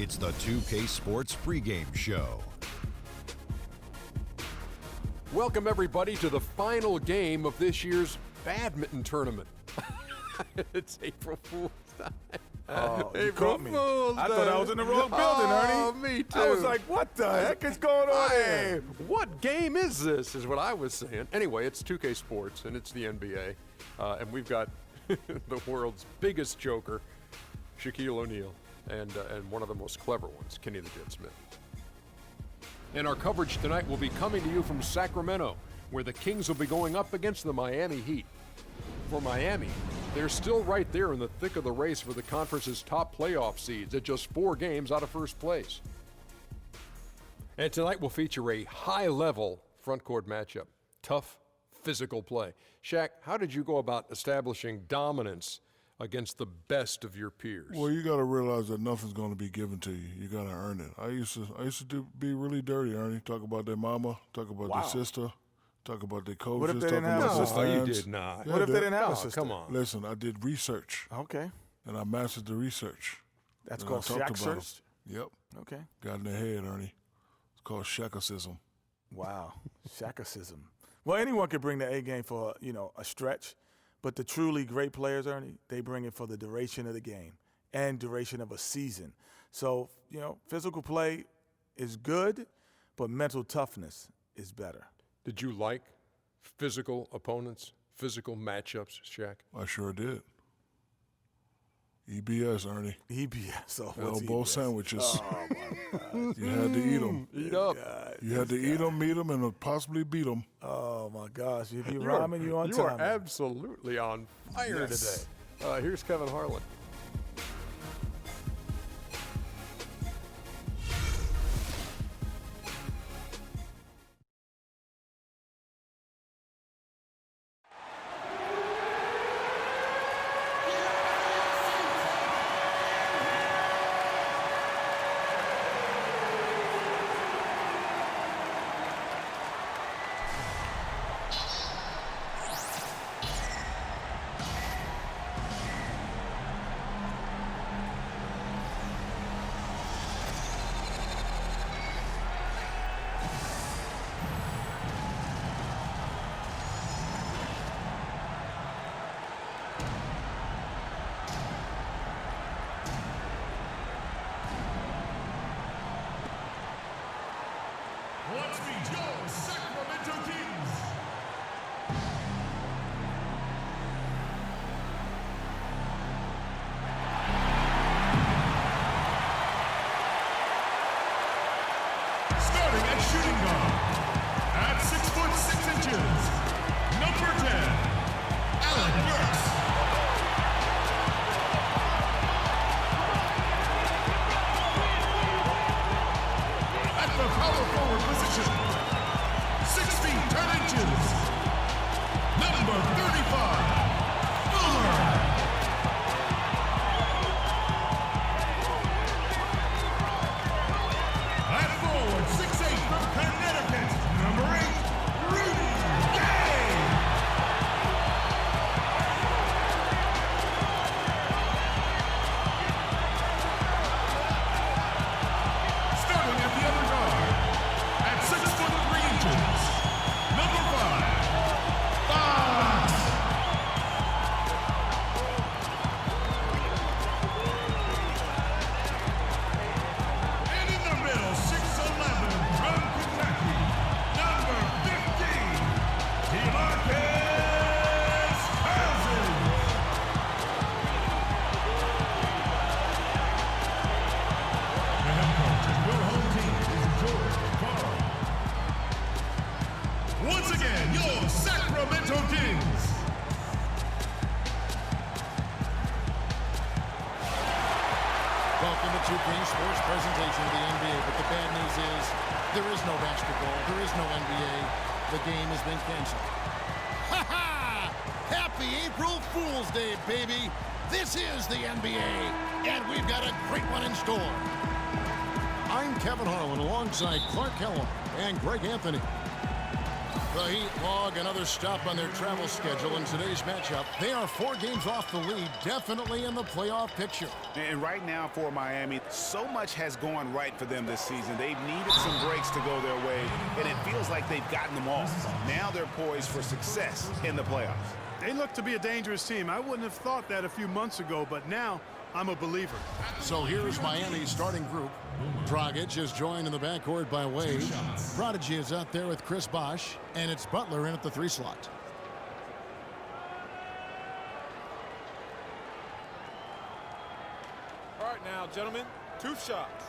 It's the 2K Sports pregame show. Welcome, everybody, to the final game of this year's badminton tournament. It's April Fool's Day. Oh, you April caught me. Fool's I Day. thought I was in the wrong building, Ernie. Oh, me too. I was like, what the heck is going on Hey, here? what game is this, is what I was saying. Anyway, it's 2K Sports, and it's the NBA. And we've got the world's biggest joker, Shaquille O'Neal, and one of the most clever ones, Kenny the Jet Smith. And our coverage tonight will be coming to you from Sacramento, where the Kings will be going up against the Miami Heat. For Miami, they're still right there in the thick of the race for the conference's top playoff seeds at just 4 games out of first place. And tonight will feature a high-level front-court matchup. Tough, physical play. Shaq, how did you go about establishing dominance against the best of your peers? Well, you got to realize that nothing's going to be given to you. You got to earn it. I used to be really dirty, Ernie. Talk about their mama, talk about their sister, talk about their coaches. What if they talk didn't have about a their sister? No, you fans. did not. Yeah, What if they I did. didn't have No, a sister? come on. Listen, I did research, Okay. and I mastered the research. That's And called I talked about 'em. Shaq-search? Yep. Okay. Got in their head, Ernie. It's called Shaqacism. Wow. Shaqacism. Well, anyone could bring the A game for, a stretch, but the truly great players, Ernie, they bring it for the duration of the game and duration of a season. So, physical play is good, but mental toughness is better. Did you like physical opponents, physical matchups, Shaq? I sure did. EBS, Ernie. EBS. So what's Elbow EBS? sandwiches. Oh, my God. You had to eat them. Eat up. You had to eat them, meet them, and possibly beat them. Oh, my gosh. If you're You are- rhyming, you're on you time. are absolutely on fire Yes. today. Here's Kevin Harlan. Let's meet your Sacramento Kings. Starting at shooting guard, at 6'6", number 10, Alec Burks. At the power forward position, 6 feet 10 inches, number 35, Fuller. At forward, 6'8" from Connecticut, number 8, Rudy Gay. Starting at the other guard, at 6'3", number 5, Fox. And in the middle, 6'11", from Kentucky, number 15, DeMarcus Cousins. The head coach of your home team is George Carl. Once again, your Sacramento Kings. Welcome to 2K Sports presentation of the NBA, but the bad news is there is no basketball, there is no NBA. The game has been canceled. Ha ha! Happy April Fool's Day, baby! This is the NBA, and we've got a great one in store. I'm Kevin Harlan alongside Clark Kellogg and Greg Anthony. The Heat log another stop on their travel schedule in today's matchup. They are 4 games off the lead, definitely in the playoff picture. And right now for Miami, so much has gone right for them this season. They've needed some breaks to go their way, and it feels like they've gotten them all. Now they're poised for success in the playoffs. They look to be a dangerous team. I wouldn't have thought that a few months ago, but now I'm a believer. So here's Miami's starting group. Dragic is joined in the backcourt by Wade. Prodigy is out there with Chris Bosh, and it's Butler in at the 3 slot. All right now, gentlemen, 2 shots.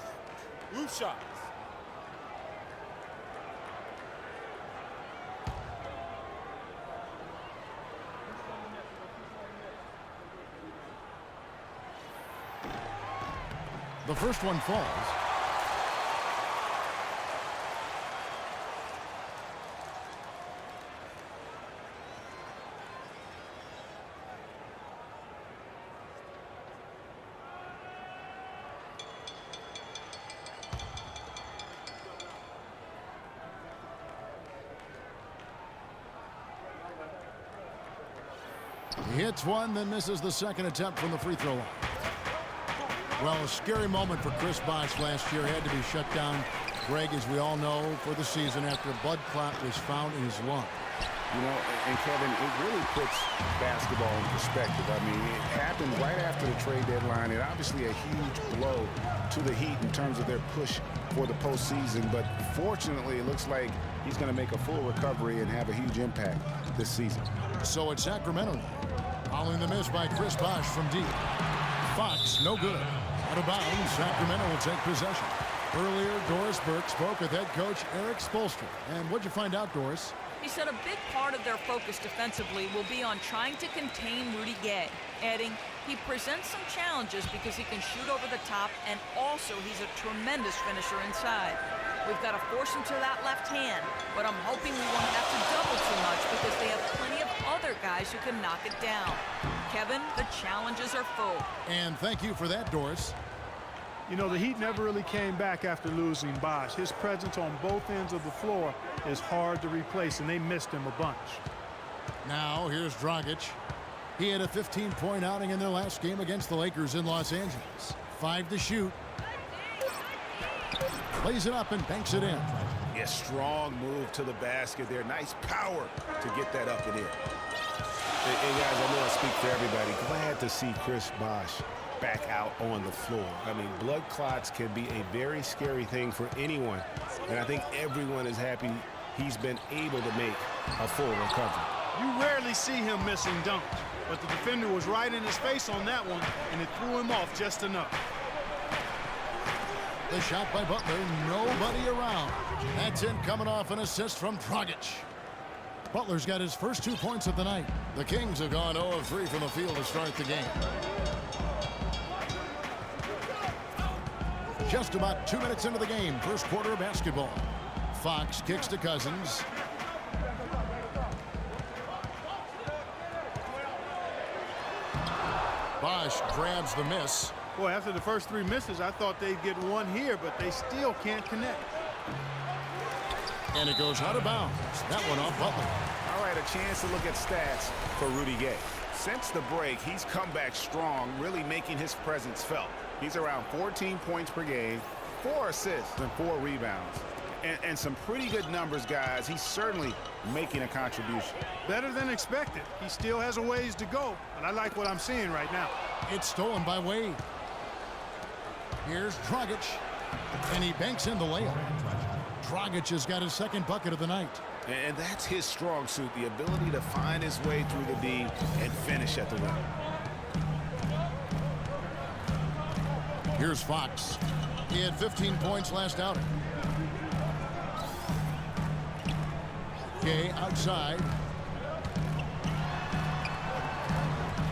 Loose shots. The first one falls. He hits one, then misses the second attempt from the free throw line. Well, a scary moment for Chris Bosh last year. Had to be shut down, Greg, as we all know, for the season after a blood clot was found in his lung. You know, and Kevin, it really puts basketball in perspective. I mean, it happened right after the trade deadline, and obviously a huge blow to the Heat in terms of their push for the postseason. But fortunately, it looks like he's going to make a full recovery and have a huge impact this season. So it's Sacramento now. Following the miss by Chris Bosh from deep. Fox, no good. Out of bounds, Sacramento will take possession. Earlier, Doris Burke spoke with head coach Eric Spoelstra. And what'd you find out, Doris? He said a big part of their focus defensively will be on trying to contain Rudy Gay, adding he presents some challenges because he can shoot over the top, and also he's a tremendous finisher inside. We've got to force him to that left hand, but I'm hoping we won't have to double too much because they have plenty of other guys who can knock it down. Kevin, the challenges are full. And thank you for that, Doris. You know, the Heat never really came back after losing Bosh. His presence on both ends of the floor is hard to replace, and they missed him a bunch. Now, here's Dragic. He had a 15-point outing in their last game against the Lakers in Los Angeles. 5 to shoot. Plays it up and banks it in. Yeah, strong move to the basket there. Nice power to get that up and in. Hey guys, I know I speak for everybody. Glad to see Chris Bosh back out on the floor. I mean, blood clots can be a very scary thing for anyone, and I think everyone is happy he's been able to make a full recovery. You rarely see him missing dunks, but the defender was right in his face on that one, and it threw him off just enough. The shot by Butler, nobody around. That's in, coming off an assist from Dragic. Butler's got his first 2 points of the night. The Kings have gone 0 of 3 from the field to start the game. Just about 2 minutes into the game, first quarter of basketball. Fox kicks to Cousins. Bosh grabs the miss. Boy, after the first 3 misses, I thought they'd get one here, but they still can't connect. And it goes out of bounds. That one off Butler. All right, a chance to look at stats for Rudy Gay. Since the break, he's come back strong, really making his presence felt. He's around 14 points per game, 4 assists, and 4 rebounds. And some pretty good numbers, guys. He's certainly making a contribution. Better than expected. He still has a ways to go, but I like what I'm seeing right now. It's stolen by Wade. Here's Dragic, and he banks in the layup. Dragic has got his second bucket of the night. And that's his strong suit, the ability to find his way through the D and finish at the rim. Here's Fox. He had 15 points last outing. Gay outside.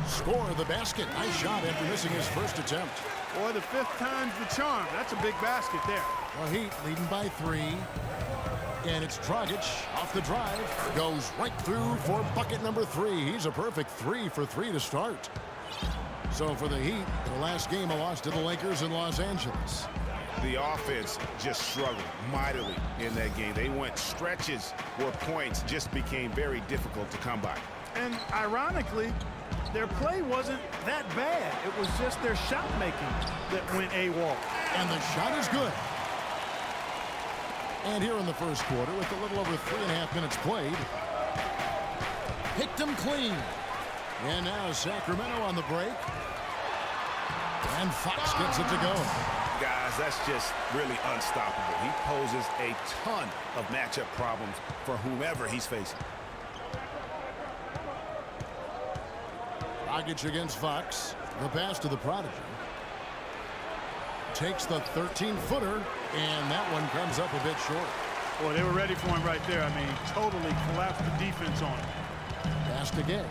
Score the basket. Nice shot after missing his first attempt. Boy, the 5th time's the charm. That's a big basket there. Well, Heat leading by 3. And it's Dragic off the drive. Goes right through for bucket number 3. He's a perfect 3 for 3 to start. So for the Heat, the last game a loss to the Lakers in Los Angeles. The offense just struggled mightily in that game. They went stretches where points just became very difficult to come by. And ironically, their play wasn't that bad. It was just their shot making that went AWOL. And the shot is good. And here in the first quarter, with a little over 3.5 minutes played, picked them clean. And now Sacramento on the break. And Fox gets it to go. Guys, that's just really unstoppable. He poses a ton of matchup problems for whomever he's facing. Dragic against Fox. The pass to the prodigy. Takes the 13-footer, and that one comes up a bit short. Boy, they were ready for him right there. I mean, totally collapsed the defense on him. Pass to Gay.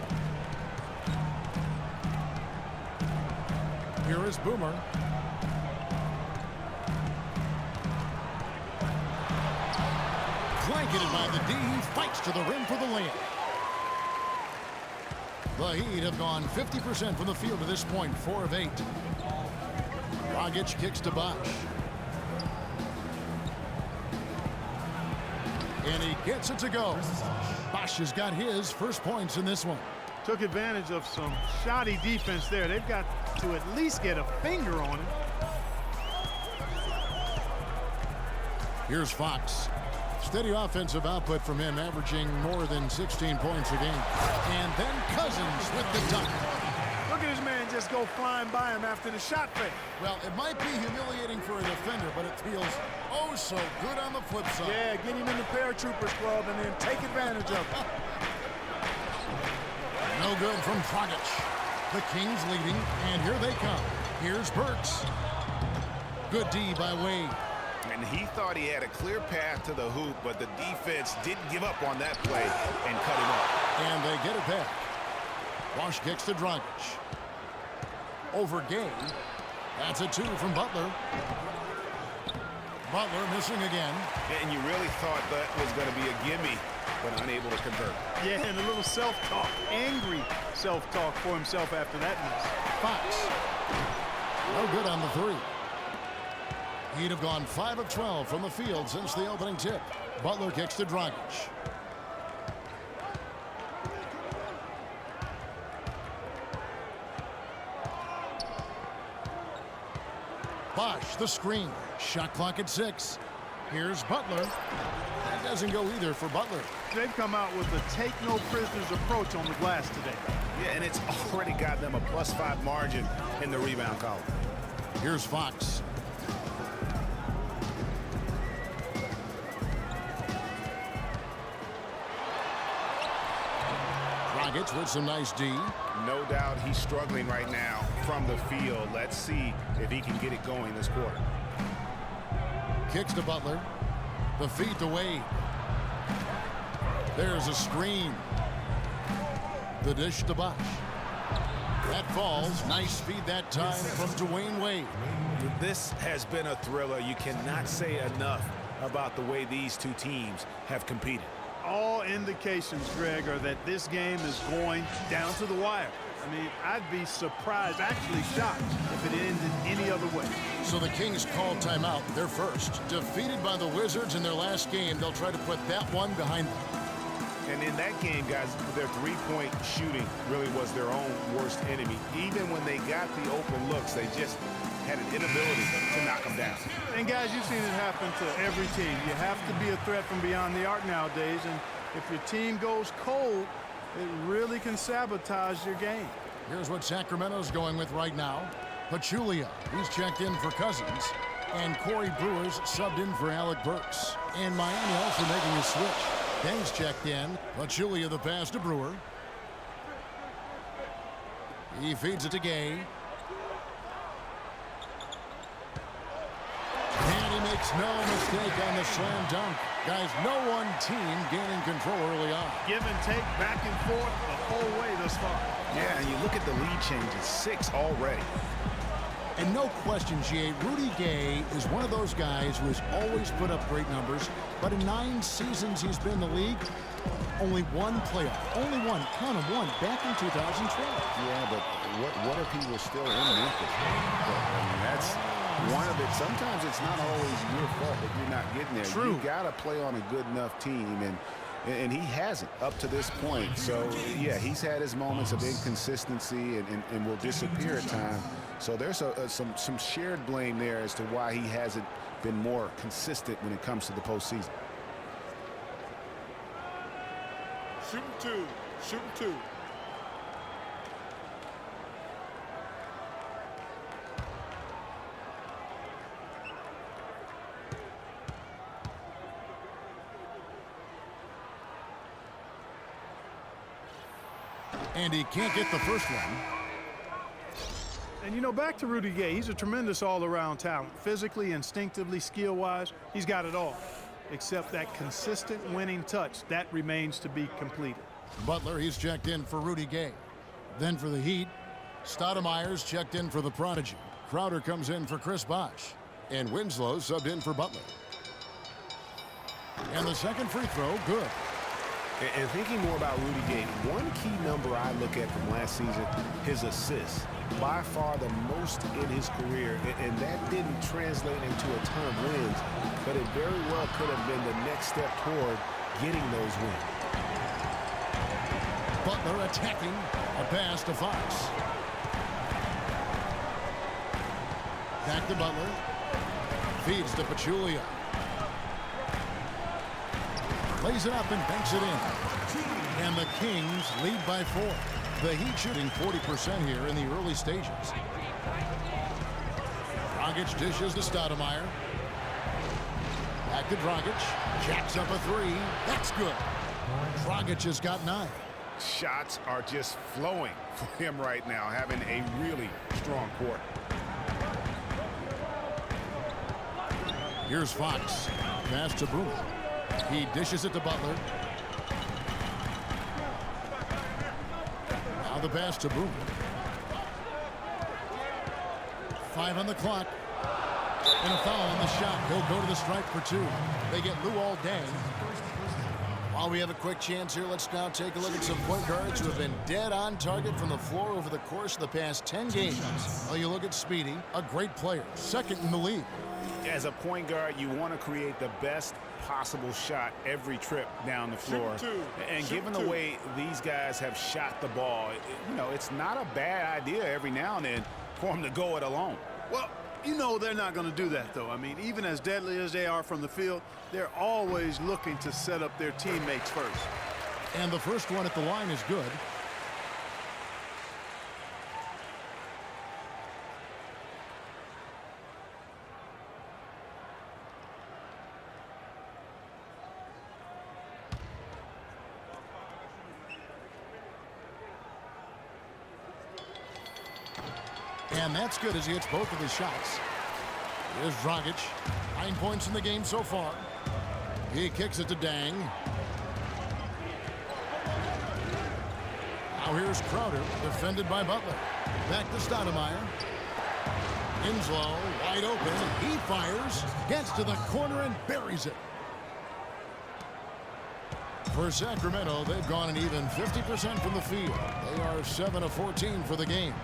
Here is Boomer. Blanketed by the D. He fights to the rim for the layup. The Heat have gone 50% from the field to this point, 4 of 8. Dragic kicks to Bosh. And he gets it to go. Bosh has got his first points in this one. Took advantage of some shoddy defense there. They've got to at least get a finger on him. Here's Fox. Steady offensive output from him, averaging more than 16 points a game. And then Cousins with the dunk. Look at this man just go flying by him after the shot fake. Well, it might be humiliating for a defender, but it feels oh so good on the flip side. Yeah, get him in the paratroopers club and then take advantage of it. No good from Dragic. The Kings leading, and here they come. Here's Burks. Good D by Wade. And he thought he had a clear path to the hoop, but the defense didn't give up on that play and cut him off. And they get it back. Bosh kicks to Dragic. Over Gay. That's a 2 from Butler. Butler missing again. And you really thought that was going to be a gimme, but unable to convert. Yeah, and a little self-talk, angry self-talk for himself after that miss. Fox. No good on the 3. He'd have gone 5 of 12 from the field since the opening tip. Butler kicks to Dragic. Bosh, the screen. Shot clock at 6. Here's Butler. That doesn't go either for Butler. They've come out with a take-no-prisoners approach on the glass today. Yeah, and it's already got them a +5 margin in the rebound column. Here's Fox. Dragic with some nice D. No doubt he's struggling right now from the field. Let's see if he can get it going this quarter. Kicks to Butler. The feed to Wade. There's a screen. The dish to Bosh. That falls. Nice feed that time from Dwayne Wade. This has been a thriller. You cannot say enough about the way these two teams have competed. All indications, Greg, are that this game is going down to the wire. I mean, I'd be surprised, actually shocked, if it ended any other way. So the Kings call timeout. They're first. Defeated by the Wizards in their last game, they'll try to put that one behind them. And in that game, guys, their three-point shooting really was their own worst enemy. Even when they got the open looks, they just had an inability to knock them down. And guys, you've seen it happen to every team. You have to be a threat from beyond the arc nowadays, and if your team goes cold, it really can sabotage your game. Here's what Sacramento's going with right now. Pachulia, he's checked in for Cousins, and Corey Brewer's subbed in for Alec Burks. And Miami also making a switch. Deng's checked in. Pachulia the pass to Brewer. He feeds it to Gay. And he makes no mistake on the slam dunk. Guys, no one team gaining control early on. Give and take, back and forth the whole way thus far. Yeah, and you look at the lead changes, 6 already. And no question, G.A., Rudy Gay is one of those guys who has always put up great numbers, but in 9 seasons he's been in the league, only one playoff. Only one. Count him, one. Back in 2012. Yeah, but what if he was still in Memphis? I mean, one of it. Sometimes it's not always your fault that you're not getting there. True. You got to play on a good enough team, and he hasn't up to this point. So, yeah, he's had his moments of inconsistency and will disappear at times. So there's some shared blame there as to why he hasn't been more consistent when it comes to the postseason. Shooting two. Shooting two. And he can't get the first one. And, you know, back to Rudy Gay, he's a tremendous all-around talent. Physically, instinctively, skill-wise, he's got it all. Except that consistent winning touch, that remains to be completed. Butler, he's checked in for Rudy Gay. Then for the Heat, Stoudemire's checked in for the Prodigy. Crowder comes in for Chris Bosh. And Winslow subbed in for Butler. And the second free throw, good. And thinking more about Rudy Gay, one key number I look at from last season, his assists. By far the most in his career, and that didn't translate into a ton of wins, but it very well could have been the next step toward getting those wins. Butler attacking, a pass to Fox. Back to Butler. Feeds to Pachulia. Lays it up and banks it in. And the Kings lead by 4. The Heat shooting 40% here in the early stages. Dragic dishes to Stoudemire. Back to Dragic. Jacks up a 3. That's good. Dragic has got 9. Shots are just flowing for him right now, having a really strong quarter. Here's Fox. Pass to Boomer. He dishes it to Butler. Now the pass to Boomer. 5 on the clock. And a foul on the shot. He'll go to the stripe for 2. They get Luol Deng. While we have a quick chance here, let's now take a look at some point guards who have been dead on target from the floor over the course of the past 10 games. Well, you look at Speedy, a great player, second in the league. As a point guard, you want to create the best possible shot every trip down the floor. And given the way these guys have shot the ball, you know, it's not a bad idea every now and then for them to go it alone. Well, you know they're not going to do that, though. I mean, even as deadly as they are from the field, they're always looking to set up their teammates first. And the first one at the line is good. And that's good as he hits both of his shots. Here's Dragic. 9 points in the game so far. He kicks it to Deng. Now here's Crowder, defended by Butler. Back to Stoudemire. Winslow, wide open. He fires, gets to the corner and buries it. For Sacramento, they've gone an even 50% from the field. They are 7 of 14 for the game.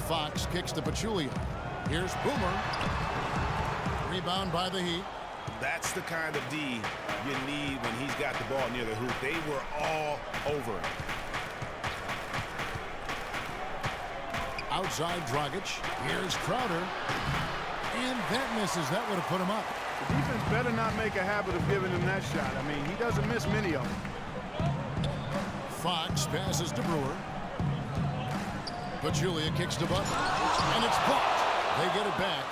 Fox kicks to Pachulia. Here's Boomer. Rebound by the Heat. That's the kind of D you need when he's got the ball near the hoop. They were all over him. Outside Dragic. Here's Crowder. And that misses. That would have put him up. The defense better not make a habit of giving him that shot. I mean, he doesn't miss many of them. Fox passes to Brewer. Pachulia kicks to Butler. And it's blocked. They get it back.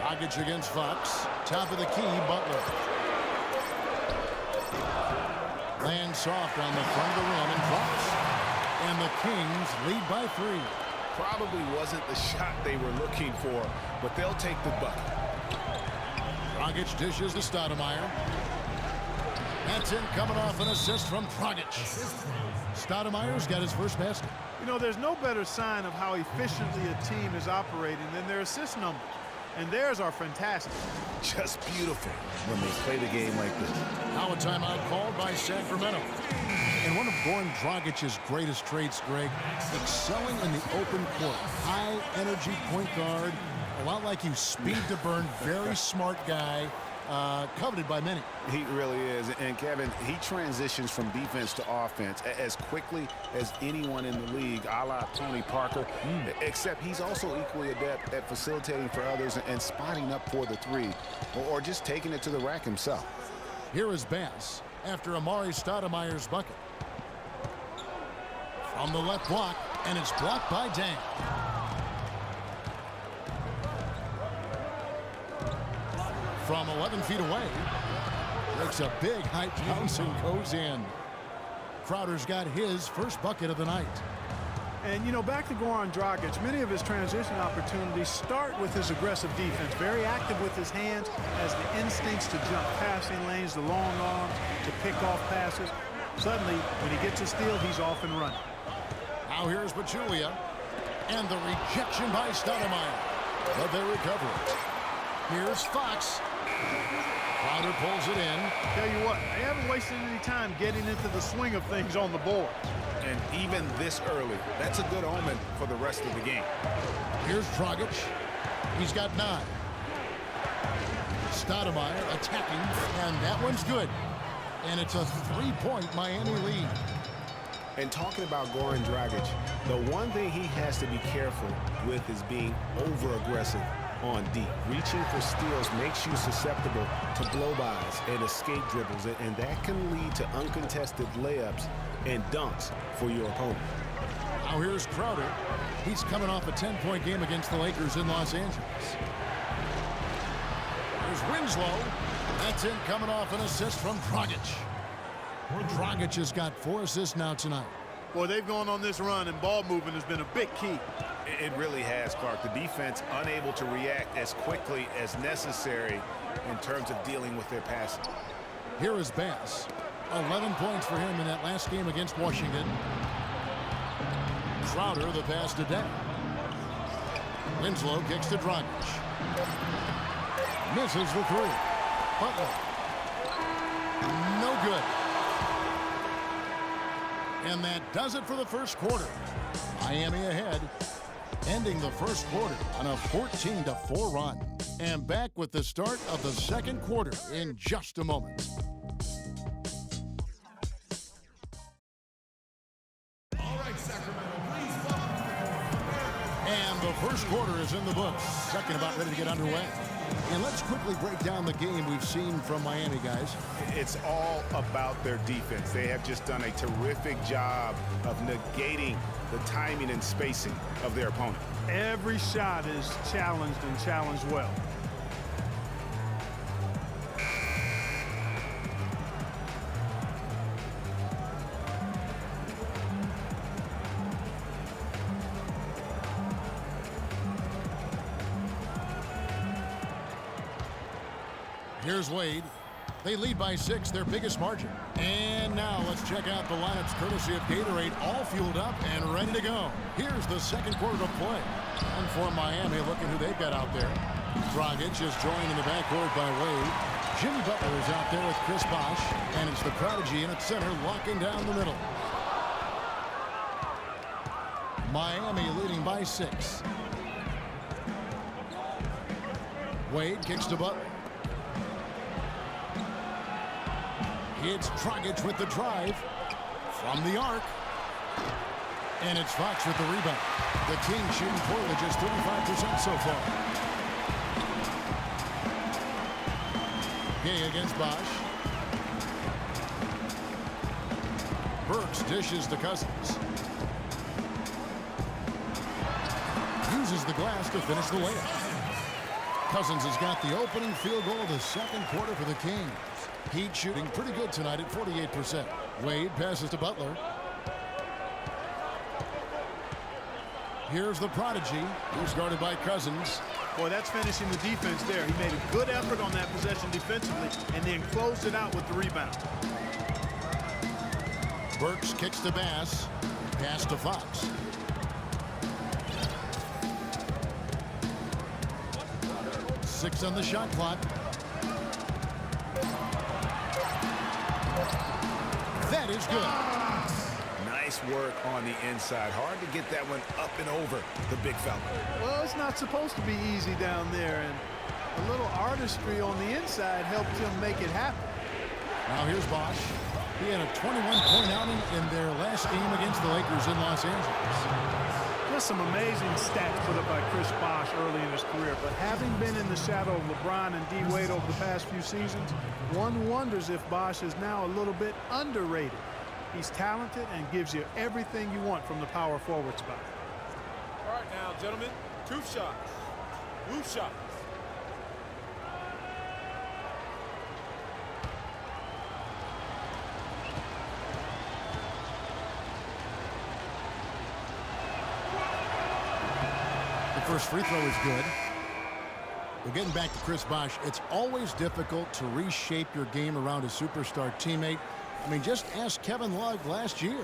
Dragic against Fox. Top of the key, Butler. Lands soft on the front of the rim and drops. And the Kings lead by 3. Probably wasn't the shot they were looking for, but they'll take the bucket. Dragic dishes to Stoudemire. That's it, coming off an assist from Dragic. Stoudemire's got his first basket. You know, there's no better sign of how efficiently a team is operating than their assist numbers. And theirs are fantastic. Just beautiful when they play the game like this. Now a timeout called by Sacramento. And one of Goran Dragic's greatest traits, Greg, excelling in the open court. High-energy point guard, a lot like you, speed to burn, very smart guy, coveted by many. He really is. And, Kevin, he transitions from defense to offense as quickly as anyone in the league, a la Tony Parker, except he's also equally adept at facilitating for others and spotting up for the three or just taking it to the rack himself. Here is Bass after Amari Stoudemire's bucket. From the left block, and it's blocked by Dang. From 11 feet away, makes a big high bounce and goes in. Crowder's got his first bucket of the night. And, you know, back to Goran Dragic, many of his transition opportunities start with his aggressive defense. Very active with his hands, has the instincts to jump passing lanes, the long arms, to pick off passes. Suddenly, when he gets a steal, he's off and running. Now here's Pachulia, and the rejection by Stoudemire. But they recover it. Here's Fox. Crowder pulls it in. Tell you what, they haven't wasted any time getting into the swing of things on the board. And even this early, that's a good omen for the rest of the game. Here's Dragic. He's got 9. Stoudemire attacking, and that one's good. And it's a 3-point Miami lead. And talking about Goran Dragic, the one thing he has to be careful with is being over-aggressive on deep. Reaching for steals makes you susceptible to blow-bys and escape dribbles, and that can lead to uncontested layups and dunks for your opponent. Now here's Crowder. He's coming off a 10-point game against the Lakers in Los Angeles. Here's Winslow. That's in, coming off an assist from Dragic. Dragic has got 4 assists now tonight. Boy, they've gone on this run, and ball movement has been a big key. It really has, Clark. The defense unable to react as quickly as necessary in terms of dealing with their passing. Here is Bass. 11 points for him in that last game against Washington. Crowder, the pass to Deng. Winslow kicks to Dragic. Misses the 3. Butler. No good. And that does it for the first quarter. Miami ahead, ending the first quarter on a 14-4 run. And back with the start of the second quarter in just a moment. All right, Sacramento, please welcome. And the first quarter is in the books. Second about ready to get underway. And let's quickly break down the game we've seen from Miami, guys. It's all about their defense. They have just done a terrific job of negating the timing and spacing of their opponent. Every shot is challenged and challenged well. Here's Wade. They lead by 6, their biggest margin. And now let's check out the lineups courtesy of Gatorade, all fueled up and ready to go. Here's the second quarter to play. And for Miami, look at who they've got out there. Dragic is joined in the backcourt by Wade. Jimmy Butler is out there with Chris Bosh. And it's the Prodigy in at center, locking down the middle. Miami leading by 6. Wade kicks to Butler. It's Dragic with the drive from the arc. And it's Fox with the rebound. The team shooting poorly, just 35% so far. Gay against Bosh. Burks dishes to Cousins. Uses the glass to finish the layup. Cousins has got the opening field goal of the second quarter for the Kings. Heat shooting pretty good tonight at 48%. Wade passes to Butler. Here's the Prodigy. He's guarded by Cousins. Boy, that's finishing the defense there. He made a good effort on that possession defensively and then closed it out with the rebound. Burks kicks to Bass. Pass to Fox. Six on the shot clock. That is good. Nice work on the inside. Hard to get that one up and over the big fella. Well, it's not supposed to be easy down there, and a little artistry on the inside helped him make it happen. Now here's Bosh. He had a 21-point outing in their last game against the Lakers in Los Angeles. Just some amazing stats put up by Chris Bosh early in his career, but having been in the shadow of LeBron and D. Wade over the past few seasons, one wonders if Bosh is now a little bit underrated. He's talented and gives you everything you want from the power forward spot. All right now, gentlemen, 2 shots. Blue shots. First free throw is good. But getting back to Chris Bosh, it's always difficult to reshape your game around a superstar teammate. I mean, just ask Kevin Love last year.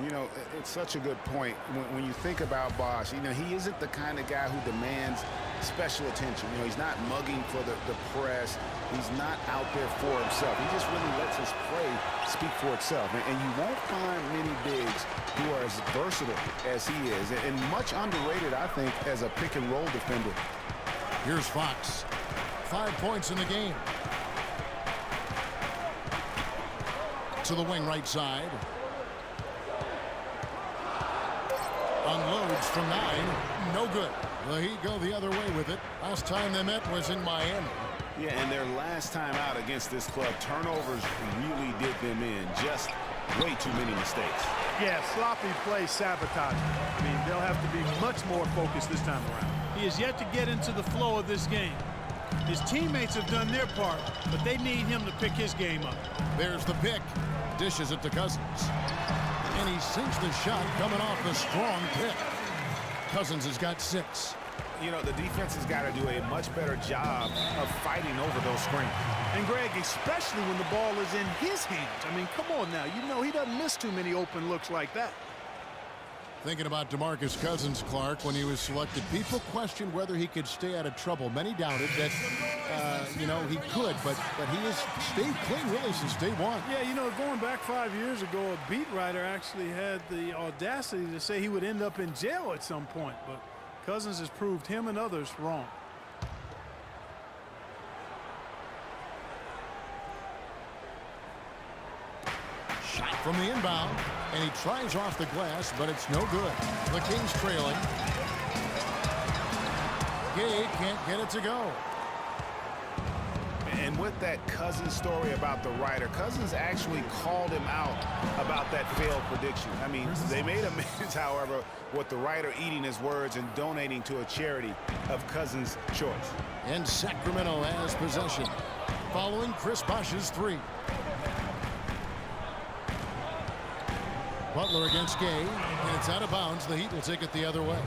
You know, it's such a good point. When you think about Bosh, you know, he isn't the kind of guy who demands special attention. You know, he's not mugging for the press. He's not out there for himself. He just really lets his play speak for itself. And you won't find many bigs who are as versatile as he is. And much underrated, I think, as a pick-and-roll defender. Here's Fox. 5 points in the game. To the wing right side. Unloads from 9. No good. The Heat go the other way with it. Last time they met was in Miami. Yeah, and their last time out against this club, turnovers really did them in. Just way too many mistakes. Yeah, sloppy play sabotage. I mean, they'll have to be much more focused this time around. He has yet to get into the flow of this game. His teammates have done their part, but they need him to pick his game up. There's the pick. Dishes it to Cousins. And he sinks the shot coming off the strong pick. Cousins has got 6. You know, the defense has got to do a much better job of fighting over those screens. And, Greg, especially when the ball is in his hands. I mean, come on now. You know he doesn't miss too many open looks like that. Thinking about DeMarcus Cousins, Clark, when he was selected, people questioned whether he could stay out of trouble. Many doubted that, you know, he could, but he has stayed clean really since day one. Yeah, you know, going back 5 years ago, a beat writer actually had the audacity to say he would end up in jail at some point, but Cousins has proved him and others wrong. Shot from the inbound, and he tries off the glass, but it's no good. The Kings trailing. Gay can't get it to go. And with that Cousins story about the writer, Cousins actually called him out about that failed prediction. I mean, they made amends, however, with the writer eating his words and donating to a charity of Cousins' choice. And Sacramento has possession, following Chris Bosh's 3. Butler against Gay, and it's out of bounds. The Heat will take it the other way.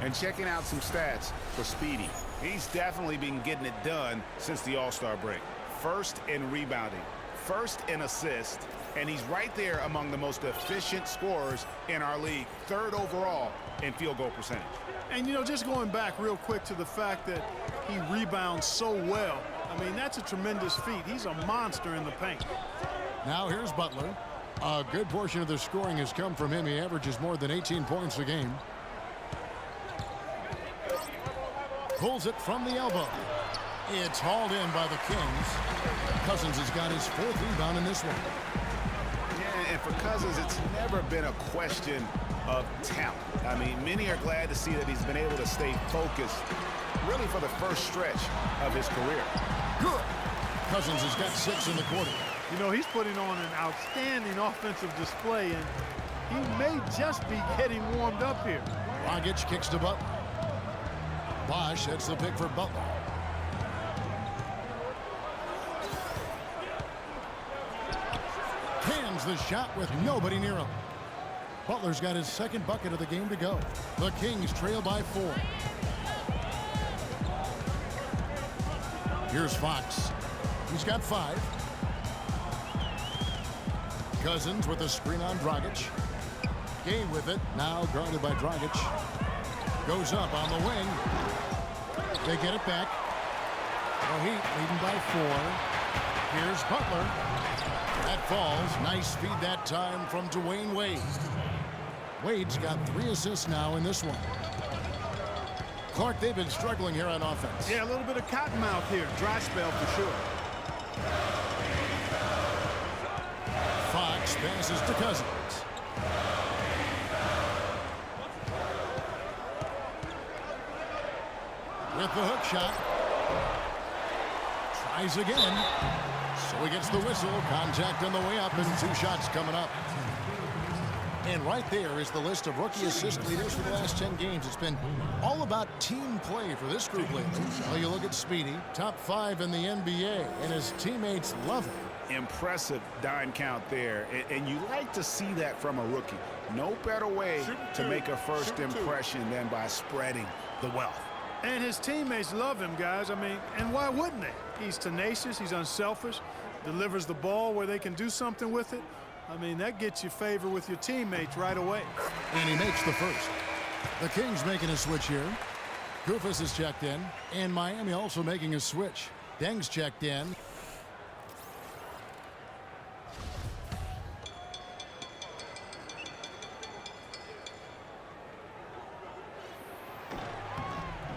And checking out some stats for Speedy. He's definitely been getting it done since the All-Star break. First in rebounding, first in assist, and he's right there among the most efficient scorers in our league. 3rd overall in field goal percentage. And, you know, just going back real quick to the fact that he rebounds so well, I mean, that's a tremendous feat. He's a monster in the paint. Now here's Butler. A good portion of the scoring has come from him. He averages more than 18 points a game. Pulls it from the elbow. It's hauled in by the Kings. Cousins has got his 4th rebound in this one. Yeah, and for Cousins, it's never been a question of talent. I mean, many are glad to see that he's been able to stay focused really for the first stretch of his career. Good. Cousins has got 6 in the quarter. You know, he's putting on an outstanding offensive display, and he may just be getting warmed up here. Dragic kicks to Butler. Bosh, that's the pick for Butler. Cans the shot with nobody near him. Butler's got his 2nd bucket of the game to go. The Kings trail by 4. Here's Fox. He's got 5. Cousins with a screen on Dragic. Gay with it, now guarded by Dragic. Goes up on the wing. They get it back. The Heat leading by 4. Here's Butler. That falls. Nice feed that time from Dwayne Wade. Wade's got 3 assists now in this one. Clark, they've been struggling here on offense. Yeah, a little bit of cottonmouth here. Dry spell for sure. Fox passes to Cousins. With the hook shot. Tries again. So he gets the whistle. Contact on the way up and 2 shots coming up. And right there is the list of rookie assist leaders for the last 10 games. It's been all about team play for this group lately. Well, you look at Speedy, top 5 in the NBA, and his teammates love him. Impressive dime count there, and you like to see that from a rookie. No better way to make a first impression than by spreading the wealth. And his teammates love him, guys. I mean, and why wouldn't they? He's tenacious, he's unselfish, delivers the ball where they can do something with it. I mean, that gets you favor with your teammates right away. And he makes the first. The Kings making a switch here. Koufos is checked in, and Miami also making a switch. Deng's checked in.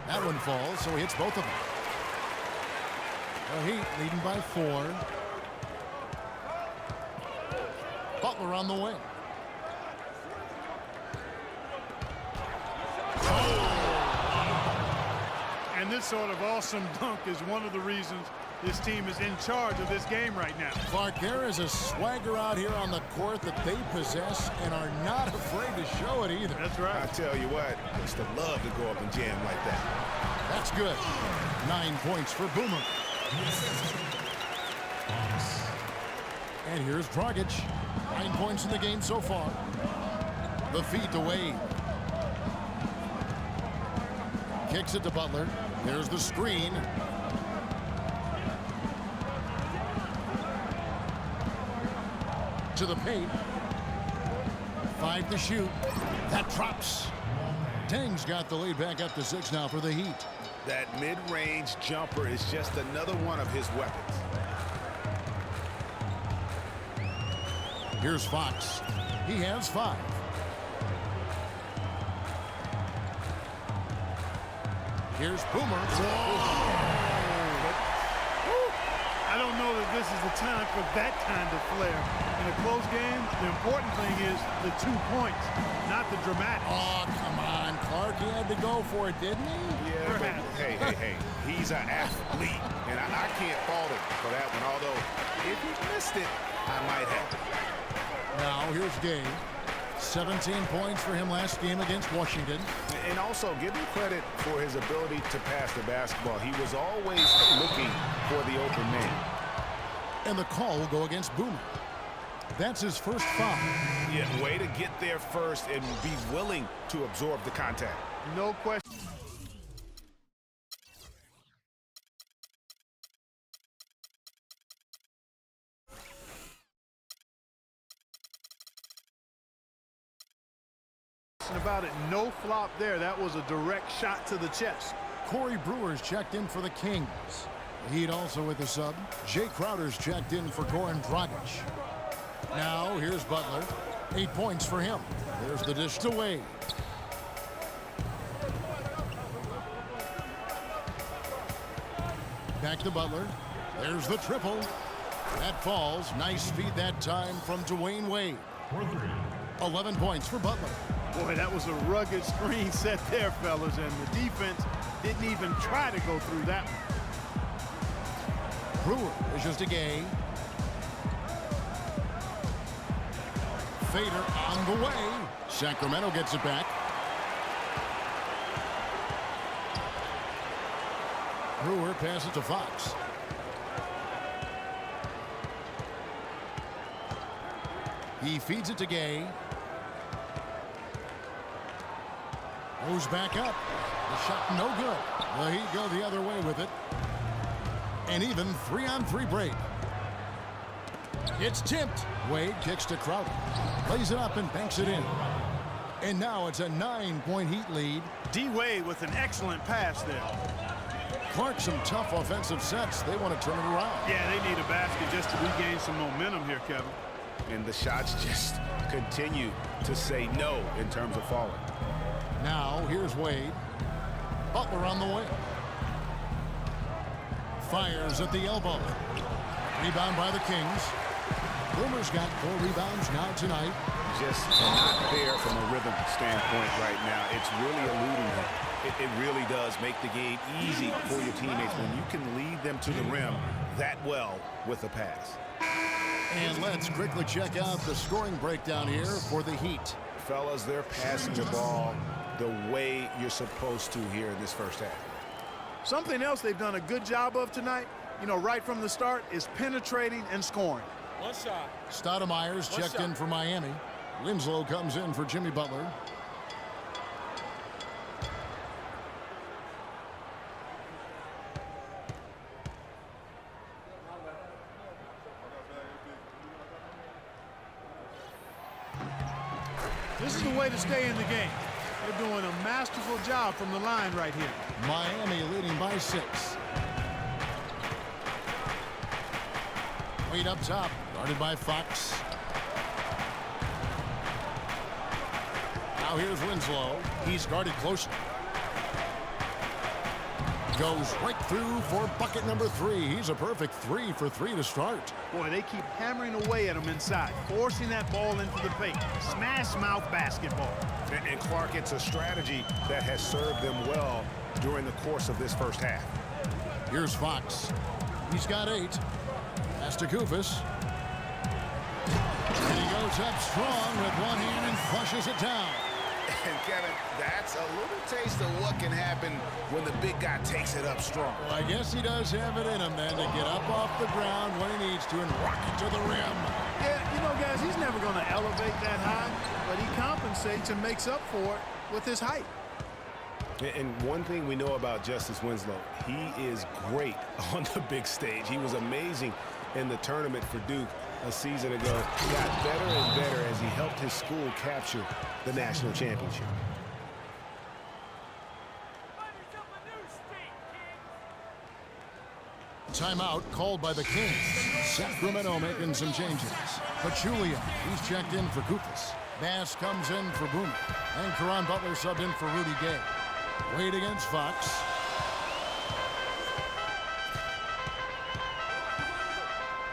That one falls, so he hits both of them. The Heat leading by 4. Butler on the wing. And this sort of awesome dunk is one of the reasons this team is in charge of this game right now. Clark, there is a swagger out here on the court that they possess and are not afraid to show it either. That's right. I tell you what, it's the love to go up and jam like that. That's good. 9 points for Boomer. And here's Dragic. 9 points in the game so far. The feed to Wade. Kicks it to Butler. There's the screen. To the paint. 5 to shoot. That drops. Deng's got the lead back up to 6 now for the Heat. That mid-range jumper is just another one of his weapons. Here's Fox. He has 5. Here's Boomer. I don't know that this is the time for that kind of flair. In a close game, the important thing is the 2 points, not the dramatics. Oh, come on. Clark, he had to go for it, didn't he? Yeah, but hey. He's an athlete, and I can't fault him for that one. Although, if he missed it, I might have. Now, here's Gay. 17 points for him last game against Washington. And also, give him credit for his ability to pass the basketball. He was always looking for the open man. And the call will go against Boomer. That's his first foul. Yeah, way to get there first and be willing to absorb the contact. No question. About it, no flop there. That was a direct shot to the chest. Corey Brewer's checked in for the Kings. Heat also with the sub. Jay Crowder's checked in for Goran Dragic. Now here's Butler. 8 points for him. There's the dish to Wade. Back to Butler. There's the triple. That falls. Nice feed that time from Dwayne Wade. 11 points for Butler. Boy, that was a rugged screen set there, fellas, and the defense didn't even try to go through that one. Brewer is just a Gay. Fader on the way. Sacramento gets it back. Brewer passes to Fox. He feeds it to Gay. Goes back up. The shot no good. The Heat go the other way with it. And even 3-on-3 break. It's tipped. Wade kicks to Crowder. Plays it up and banks it in. And now it's a 9-point Heat lead. D. Wade with an excellent pass there. Clark, some tough offensive sets. They want to turn it around. Yeah, they need a basket just to regain some momentum here, Kevin. And the shots just continue to say no in terms of falling. Now, here's Wade. Butler on the wing. Fires at the elbow. Rebound by the Kings. Boomer's got 4 rebounds now tonight. Just not there from a rhythm standpoint right now. It's really eluding him. It really does make the game easy for your teammates when you can lead them to the rim that well with a pass. And let's quickly check out the scoring breakdown here for the Heat. Fellas, they're passing the ball the way you're supposed to here in this first half. Something else they've done a good job of tonight, right from the start, is penetrating and scoring. One shot. Stoudemire's checked in for Miami. Winslow comes in for Jimmy Butler. This is the way to stay in the game. They're doing a masterful job from the line right here. Miami leading by 6. Wade up top, guarded by Fox. Now here's Winslow. He's guarded closely. Goes right through for bucket number 3. He's a perfect 3 for 3 to start. Boy, they keep hammering away at him inside, forcing that ball into the paint. Smash mouth basketball. And Clark, it's a strategy that has served them well during the course of this first half. Here's Fox. He's got 8. Pass to Koufos. And he goes up strong with one hand and flushes it down. And Kevin, that's a little taste of what can happen when the big guy takes it up strong. Well, I guess he does have it in him then to get up off the ground when he needs to and rock it to the rim. Yeah, guys, he's never going to elevate that high, but he compensates and makes up for it with his height. And one thing we know about Justice Winslow, he is great on the big stage. He was amazing in the tournament for Duke a season ago. Got better and better as he helped his school capture the national championship. Timeout called by the Kings. Sacramento making some changes. Pachulia, he's checked in for Koufos. Bass comes in for Boomer. And Caron Butler subbed in for Rudy Gay. Wade against Fox.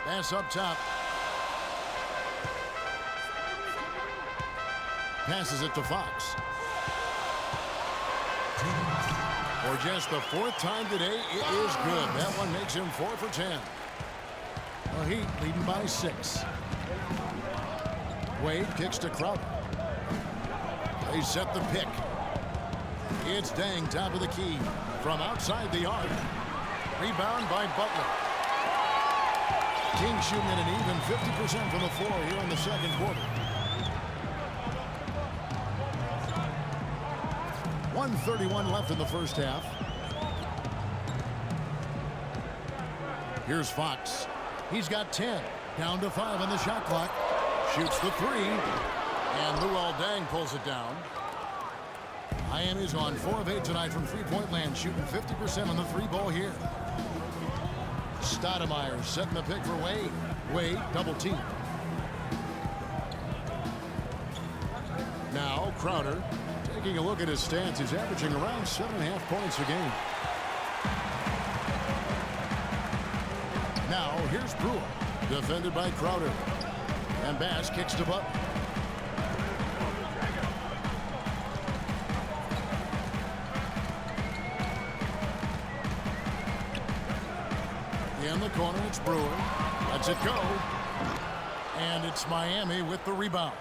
Bass up top. Passes it to Fox. For just the 4th time today, it is good. That one makes him 4 for 10. The Heat leading by 6. Wade kicks to Crowder. They set the pick. It's Dang, top of the key. From outside the arc. Rebound by Butler. Kings shooting at an even 50% from the floor here in the second quarter. 1:31 left in the first half. Here's Fox. He's got 10. Down to 5 on the shot clock. Shoots the 3. And Luol Deng pulls it down. Miami's on 4 of 8 tonight from three-point land, shooting 50% on the 3-ball here. Stoudemire setting the pick for Wade. Wade double team. Now Crowder. Taking a look at his stats, he's averaging around 7.5 points a game. Now, here's Brewer, defended by Crowder. And Bass kicks to Butler. In the corner, it's Brewer. Lets it go. And it's Miami with the rebound.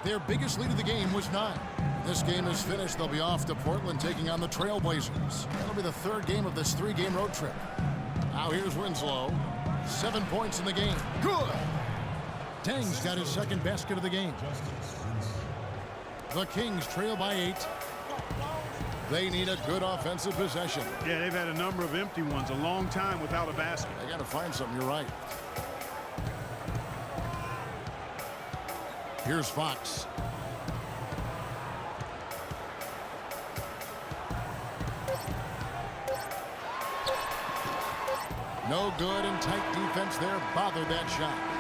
Their biggest lead of the game was 9. This game is finished. They'll be off to Portland taking on the Trailblazers. That'll be the 3rd game of this 3-game road trip. Now here's Winslow. 7 points in the game. Good. Tang's got his 2nd basket of the game. The Kings trail by 8. They need a good offensive possession. Yeah, they've had a number of empty ones, a long time without a basket. They got to find something. You're right. Here's Fox. No good, and tight defense there bothered that shot.